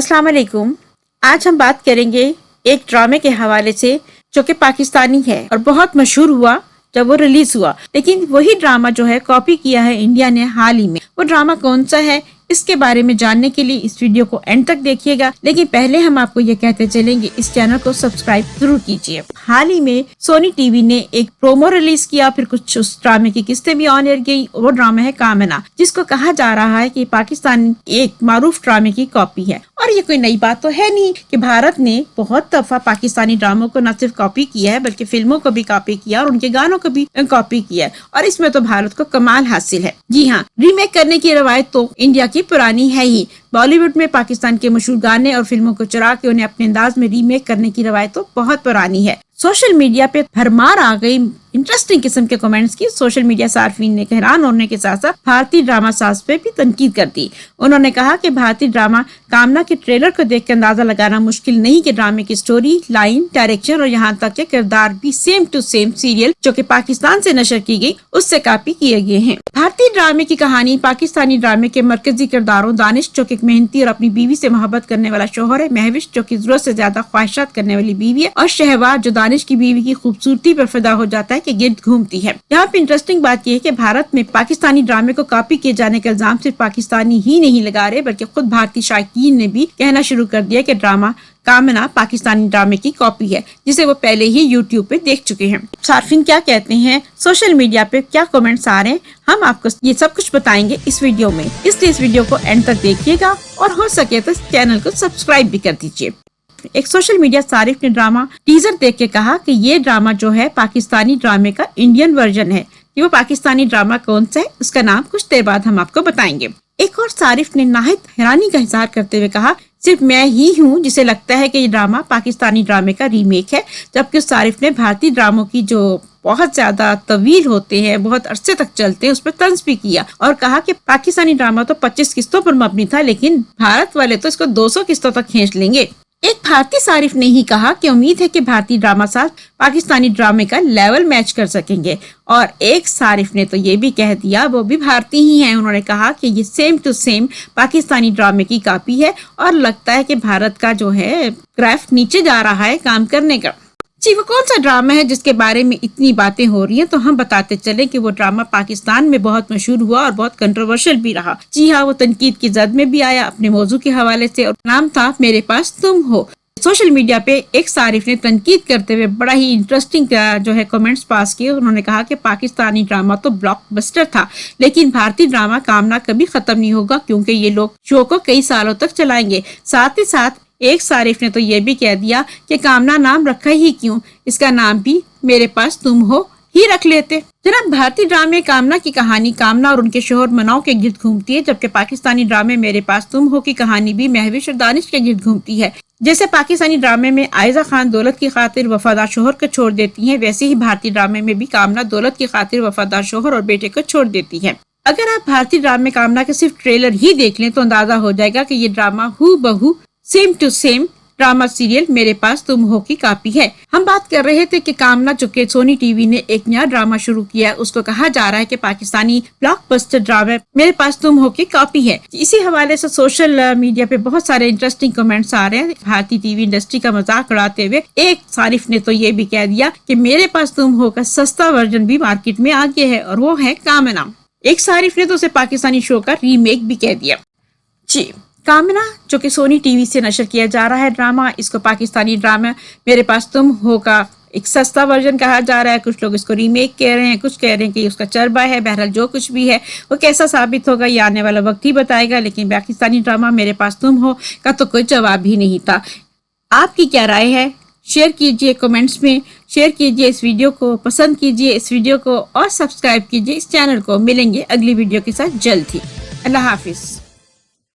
अस्सलाम वालेकुम। आज हम बात करेंगे एक ड्रामे के हवाले से जो कि पाकिस्तानी है और बहुत मशहूर हुआ जब वो रिलीज हुआ, लेकिन वही ड्रामा जो है कॉपी किया है इंडिया ने हाल ही में। वो ड्रामा कौन सा है, इसके बारे में जानने के लिए इस वीडियो को एंड तक देखिएगा। लेकिन पहले हम आपको ये कहते चलेंगे, इस चैनल को सब्सक्राइब जरूर कीजिए। हाल ही में सोनी टीवी ने एक प्रोमो रिलीज किया, फिर कुछ उस ड्रामे की किस्तें भी ऑन एयर गई। वो ड्रामा है कामना, जिसको कहा जा रहा है कि पाकिस्तान एक मारूफ ड्रामे की कॉपी है। और ये कोई नई बात तो है नहीं कि भारत ने बहुत दफा पाकिस्तानी ड्रामों को न सिर्फ कॉपी किया है बल्कि फिल्मों को भी कॉपी किया और उनके गानों को भी कॉपी किया है। और इसमें तो भारत को कमाल हासिल है। जी हाँ, रीमेक करने की रवायत तो इंडिया की पुरानी है ही। बॉलीवुड में पाकिस्तान के मशहूर गाने और फिल्मों को चुरा के उन्हें अपने अंदाज में रीमेक करने की रवायत तो बहुत पुरानी है। सोशल मीडिया पे भरमार आ गई इंटरेस्टिंग किस्म के कमेंट्स की। सोशल मीडिया सार्फिन ने हैरान होने के साथ साथ भारतीय ड्रामा साज पे भी तनकीद कर दी। उन्होंने कहा कि भारतीय ड्रामा कामना के ट्रेलर को देख कर अंदाजा लगाना मुश्किल नहीं कि ड्रामे की स्टोरी लाइन, डायरेक्शन और यहाँ तक के किरदार भी सेम टू सेम सीरियल जो कि पाकिस्तान से नशर की गई उससे कॉपी किए गए हैं। भारतीय ड्रामे की कहानी पाकिस्तानी ड्रामे के मरकजी किरदारों दानिश जो कि एक मेहनती और अपनी बीवी से मोहब्बत करने वाला शोहर है, महविश जो कि जरूरत से ज्यादा ख्वाहिशात करने वाली बीवी है, और शहवाज जो दानिश की बीवी की खूबसूरती पर फिदा हो जाता है कि गिर्द घूमती है। यहाँ पे इंटरेस्टिंग बात यह है कि भारत में पाकिस्तानी ड्रामे को कॉपी किए जाने का इल्जाम सिर्फ पाकिस्तानी ही नहीं लगा रहे बल्कि खुद भारतीय शायकीन ने भी कहना शुरू कर दिया कि ड्रामा कामना पाकिस्तानी ड्रामे की कॉपी है, जिसे वो पहले ही यूट्यूब पे देख चुके हैं। सार्फिन क्या कहते हैं, सोशल मीडिया पे क्या कमेंट्स आ रहे हैं, हम आपको ये सब कुछ बताएंगे इस वीडियो में। इसलिए इस वीडियो को एंड तक देखिएगा और हो सके तो इस चैनल को सब्सक्राइब भी कर दीजिए। एक सोशल मीडिया सारिफ ने ड्रामा टीजर देख के कहा कि ये ड्रामा जो है पाकिस्तानी ड्रामे का इंडियन वर्जन है। कि वो पाकिस्तानी ड्रामा कौन सा है उसका नाम कुछ देर बाद हम आपको बताएंगे। एक और सारिफ ने नाहित हैरानी का इजहार करते हुए कहा, सिर्फ मैं ही हूँ जिसे लगता है कि ये ड्रामा पाकिस्तानी ड्रामे का रीमेक है। जबकि उस सारिफ ने भारतीय ड्रामों की जो बहुत ज्यादा तवील होते हैं, बहुत अरसे तक चलते हैं, उस पर तंज भी किया और कहा कि पाकिस्तानी ड्रामा तो 25 किस्तों पर मबनी था, लेकिन भारत वाले तो इसको 200 किस्तों तक खींच लेंगे। एक भारतीय सारिफ ने ही कहा कि उम्मीद है कि भारतीय ड्रामा साज पाकिस्तानी ड्रामे का लेवल मैच कर सकेंगे। और एक सारिफ ने तो ये भी कह दिया, वो भी भारतीय ही हैं, उन्होंने कहा कि ये सेम टू सेम पाकिस्तानी ड्रामे की कॉपी है और लगता है कि भारत का जो है ग्राफ नीचे जा रहा है काम करने का। जी, वो कौन सा ड्रामा है जिसके बारे में इतनी बातें हो रही हैं, तो हम बताते चले कि वो ड्रामा पाकिस्तान में बहुत मशहूर हुआ और बहुत कंट्रोवर्शियल भी रहा। जी हाँ, वो तनकीद की जद में भी आया अपने मौजू के हवाले से और नाम था मेरे पास तुम हो। सोशल मीडिया पे एक सारिफ ने तनकीद करते हुए बड़ा ही इंटरेस्टिंग जो है कमेंट्स पास किए। उन्होंने कहा कि पाकिस्तानी ड्रामा तो ब्लॉकबस्टर था, लेकिन भारतीय ड्रामा कामना कभी खत्म नहीं होगा क्योंकि ये लोग शो को कई सालों तक चलाएंगे। साथ ही साथ एक सारिफ ने तो ये भी कह दिया कि कामना नाम रखा ही क्यों, इसका नाम भी मेरे पास तुम हो ही रख लेते। जनाब, भारतीय ड्रामे कामना की कहानी कामना और उनके शोहर मनाओ के गिर्द घूमती है, जबकि पाकिस्तानी ड्रामे मेरे पास तुम हो की कहानी भी महविश और दानिश के गिर्द घूमती है। जैसे पाकिस्तानी ड्रामे में आयजा खान दौलत की खातिर वफादार शोहर को छोड़ देती है, वैसे ही भारतीय ड्रामे में भी कामना दौलत की खातिर वफादार शोहर और बेटे को छोड़ देती है। अगर आप भारतीय ड्रामे कामना के सिर्फ ट्रेलर ही देख लें तो अंदाजा हो जाएगा कि ये ड्रामा हू बहू same to same drama serial मेरे पास तुम हो की कॉपी है। हम बात कर रहे थे कि कामना जो कि सोनी टीवी ने एक नया ड्रामा शुरू किया है, उसको कहा जा रहा है कि पाकिस्तानी ब्लॉकबस्टर ड्रामा मेरे पास तुम हो की कॉपी है। इसी हवाले से सोशल मीडिया पे बहुत सारे इंटरेस्टिंग कमेंट्स आ रहे हैं। भारतीय टीवी इंडस्ट्री का मजाक उड़ाते हुए एक सारिफ ने तो ये भी कह दिया कि मेरे पास तुम हो का सस्ता वर्जन भी मार्केट में आ गया है और वो है कामना। एक सारिफ ने तो उसे पाकिस्तानी शो का रीमेक भी कह दिया। जी, कामना जो कि सोनी टीवी से नशर किया जा रहा है ड्रामा, इसको पाकिस्तानी ड्रामा मेरे पास तुम हो का एक सस्ता वर्जन कहा जा रहा है। कुछ लोग इसको रीमेक कह रहे हैं, कुछ कह रहे हैं कि उसका चरबा है। बहरहाल जो कुछ भी है वो कैसा साबित होगा ये आने वाला वक्त ही बताएगा, लेकिन पाकिस्तानी ड्रामा मेरे पास तुम हो का तो कोई जवाब ही नहीं था। आपकी क्या राय है, शेयर कीजिए कमेंट्स में, शेयर कीजिए इस वीडियो को, पसंद कीजिए इस वीडियो को और सब्सक्राइब कीजिए इस चैनल को। मिलेंगे अगली वीडियो के साथ जल्द ही। अल्लाह हाफिज।